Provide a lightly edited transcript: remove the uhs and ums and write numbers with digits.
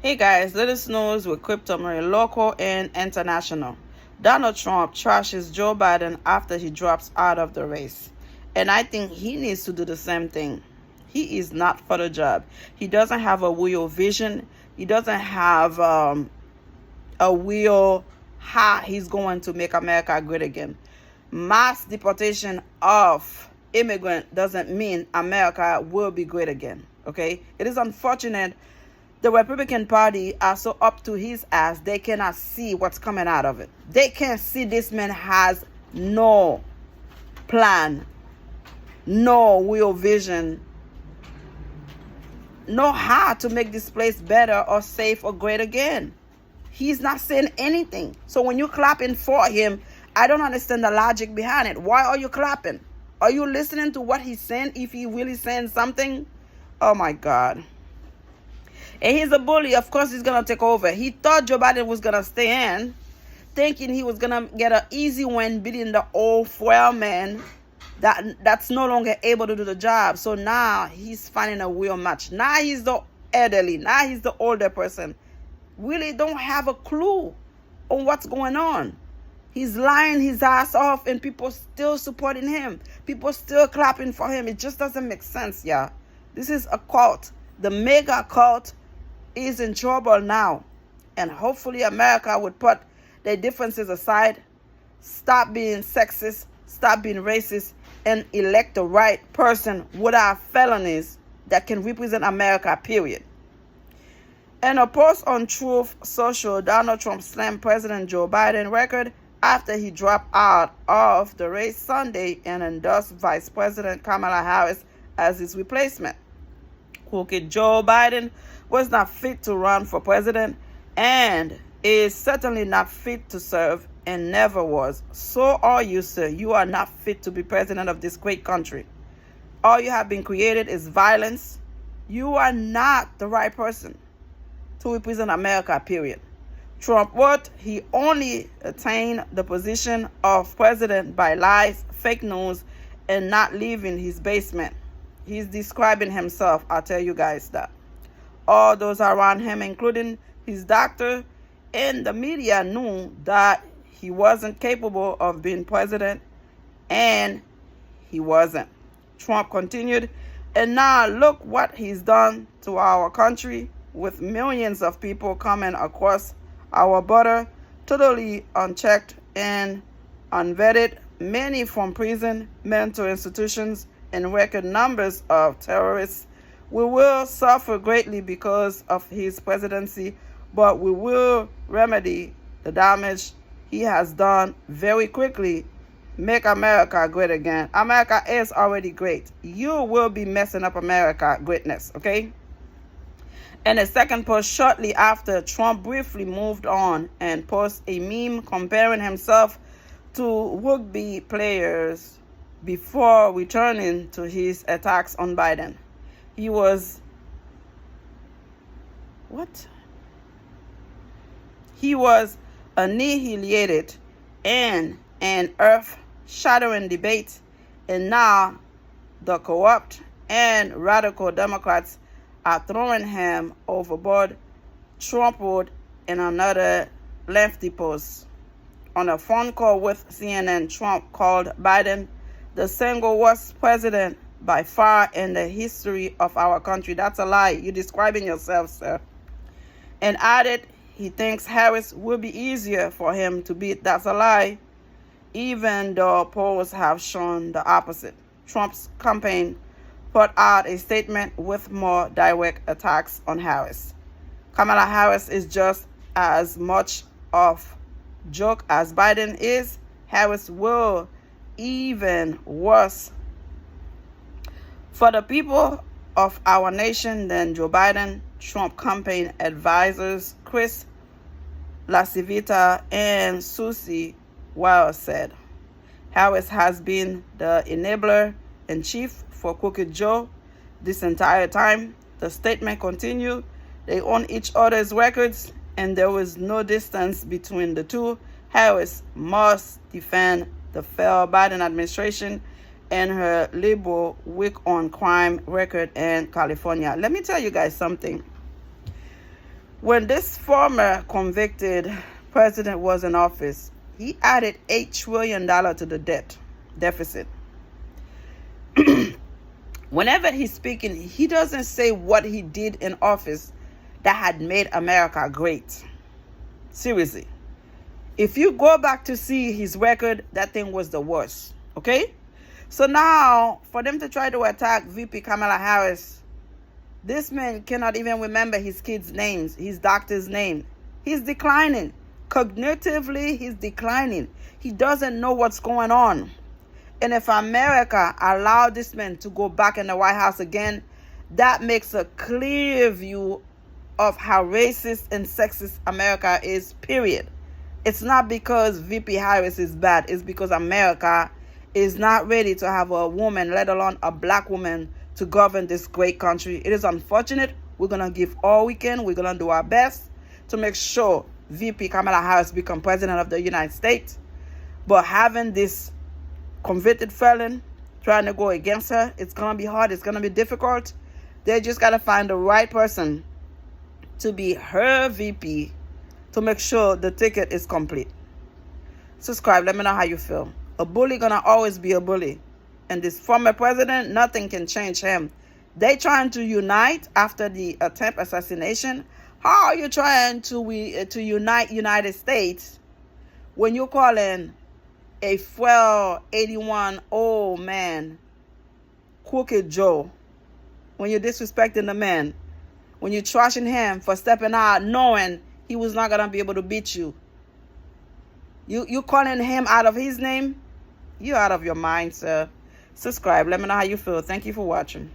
Hey guys, latest news with Crypto Marie local and international. Donald Trump trashes Joe Biden after he drops out of the race. And I think he needs to do the same thing. He is not for the job. He doesn't have a real vision. He doesn't have a real how he's going to make America great again. Mass deportation of immigrants doesn't mean America will be great again. Okay? It is unfortunate the Republican Party are so up to his ass, they cannot see what's coming out of it. They can't see this man has no plan, no real vision, no how to make this place better or safe or great again. He's not saying anything. So when you're clapping for him, I don't understand the logic behind it. Why are you clapping? Are you listening to what he's saying if he really saying something? Oh my God. And he's a bully. Of course, he's going to take over. He thought Joe Biden was going to stay in, thinking he was going to get an easy win beating the old frail man that's no longer able to do the job. So now he's finding a real match. Now he's the elderly. Now he's the older person. Really don't have a clue on what's going on. He's lying his ass off and people still supporting him. People still clapping for him. It just doesn't make sense, y'all. This is a cult. The mega cult is in trouble now, and hopefully America would put their differences aside, stop being sexist, stop being racist, and elect the right person without felonies that can represent America, period. In a post on Truth Social, Donald Trump slammed President Joe Biden record after he dropped out of the race Sunday and endorsed Vice President Kamala Harris as his replacement. Crooked Joe Biden was not fit to run for president and is certainly not fit to serve and never was. So are you, sir. You are not fit to be president of this great country. All you have been created is violence. You are not the right person to represent America, period. Trump wrote he only attained the position of president by lies, fake news, and not leaving his basement. He's describing himself. I'll tell you guys that. All those around him, including his doctor and the media, knew that he wasn't capable of being president, and he wasn't. Trump continued, and now look what he's done to our country with millions of people coming across our border totally unchecked and unvetted, many from prison, mental institutions, and record numbers of terrorists. We will suffer greatly because of his presidency, but we will remedy the damage he has done very quickly. Make America great again. America is already great. You will be messing up America greatness, okay? In a second post shortly after, Trump briefly moved on and posted a meme comparing himself to rugby players before returning to his attacks on Biden. He was annihilated in an earth-shattering debate, and now the corrupt and radical Democrats are throwing him overboard. Trump wrote in another lengthy post. On a phone call with CNN, Trump called Biden the single worst president by far in the history of our country. That's a lie. You're describing yourself, sir. And added he thinks Harris will be easier for him to beat. That's a lie, even though polls have shown the opposite. Trump's campaign put out a statement with more direct attacks on Harris. Kamala Harris is just as much of a joke as Biden is. Harris will even worse for the people of our nation than Joe Biden. Trump campaign advisors Chris LaCivita and Susie Wiles said Harris has been the enabler in chief for Crooked Joe this entire time. The statement continued, they own each other's records and there was no distance between the two. Harris must defend the failed Biden administration and her liberal weak on crime record in California. Let me tell you guys something. When this former convicted president was in office, he added $8 trillion to the debt deficit. Whenever he's speaking, he doesn't say what he did in office that had made America great. Seriously. If you go back to see his record, that thing was the worst. Okay? So now, for them to try to attack VP Kamala Harris, this man cannot even remember his kids' names, his doctor's name. He's declining. Cognitively, he's declining. He doesn't know what's going on. And if America allowed this man to go back in the White House again, that makes a clear view of how racist and sexist America is, period. It's not because VP Harris is bad. It's because America is not ready to have a woman, let alone a black woman, to govern this great country. It is unfortunate. We're going to give all we can. We're going to do our best to make sure VP Kamala Harris become president of the United States. But having this convicted felon trying to go against her, it's going to be hard. It's going to be difficult. They just got to find the right person to be her VP to make sure the ticket is complete. Subscribe. Let me know how you feel. A bully going to always be a bully. And this former president, nothing can change him. They trying to unite after the attempt assassination. How are you trying to unite United States when you're calling a 81 old man Crooked Joe? When you're disrespecting the man, when you're trashing him for stepping out knowing he was not gonna be able to beat you. You calling him out of his name? You're out of your mind, sir. Subscribe. Let me know how you feel. Thank you for watching.